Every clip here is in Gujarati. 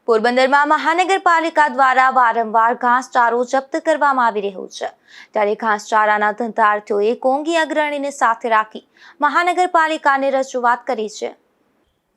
પોરબંદરમાં મહાનગરપાલિકા દ્વારા વારંવાર ઘાસચારો જપ્ત કરવામાં આવી રહ્યો છે, ત્યારે ઘાસચારાના ધંધાર્થીઓએ કોંગી અગ્રણીને સાથે રાખી મહાનગરપાલિકાને રજૂઆત કરી છે।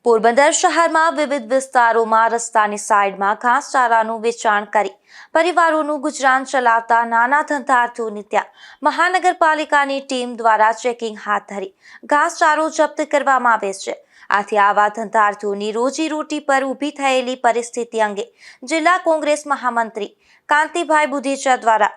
પોરબંદર શહેરમાં વિવિધ વિસ્તારોમાં રસ્તાની સાઈડમાં ઘાસચારાનું વેચાણ કરી પરિવારોનું ગુજરાન ચલાવતા નાના ધંધાર્થીઓને ત્યાં મહાનગરપાલિકાની ટીમ દ્વારા ચેકિંગ હાથ ધરી ઘાસચારો જપ્ત કરવામાં આવે છે। આથી આવા ધંધાર્થીઓની રોજીરોટી પર ઊભી થયેલી પરિસ્થિતિ અંગે જિલ્લા કોંગ્રેસ મહામંત્રી કાંતિભાઈ બુધેજા દ્વારા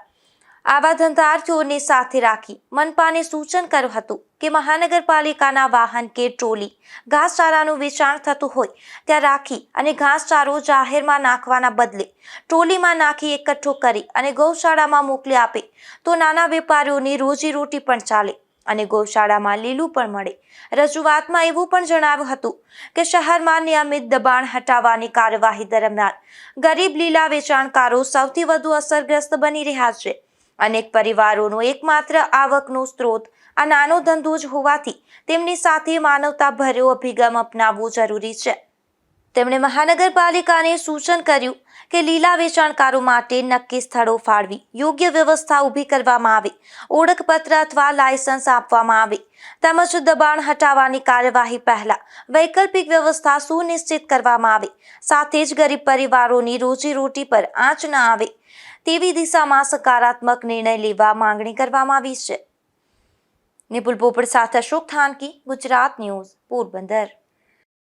આવા ધંધાર્થીઓને સાથે રાખી મનપાને સૂચન કર્યું હતું કે મહાનગરપાલિકાના વાહન કે ટ્રોલી ઘાસચારાનું વેચાણ થતું હોય ત્યાં રાખી અને ઘાસચારો જાહેરમાં નાખવાના બદલે ટ્રોલીમાં નાખી એકઠો કરી અને ગૌશાળામાં મોકલી આપે તો નાના વેપારીઓની રોજીરોટી પણ ચાલે અને ગૌશાળામાં લીલું પણ મળે। રજૂઆતમાં એવું પણ જણાવ્યું હતું કે શહેરમાં નિયમિત દબાણ હટાવવાની કાર્યવાહી દરમિયાન ગરીબ લીલા વેચાણકારો સૌથી વધુ અસરગ્રસ્ત બની રહ્યા છે। અનેક પરિવારોનો એકમાત્ર આવકનો સ્ત્રોત આ નાનો ધંધો જ હોવાથી તેમની સાથે માનવતાભર્યો અભિગમ અપનાવવો જરૂરી છે। તેમણે મહાનગરપાલિકાને સૂચન કર્યું કે લીલા વેચાણકારો માટે નક્કી સ્થળો ફાળવી યોગ્ય વ્યવસ્થા ઊભી કરવામાં આવે, ઓળખપત્ર અથવા લાયસન્સ આપવામાં આવે તેમજ દબાણ હટાવવાની કાર્યવાહી પહેલા વૈકલ્પિક વ્યવસ્થા સુનિશ્ચિત કરવામાં આવે, સાથે જ ગરીબ પરિવારોની રોજીરોટી પર આંચ ન આવે તેવી દિશામાં સકારાત્મક નિર્ણય લેવા માંગણી કરવામાં આવી છે। નિપુલ પોપટ સાથે અશોક થાનકી, ગુજરાત ન્યૂઝ, પોરબંદર।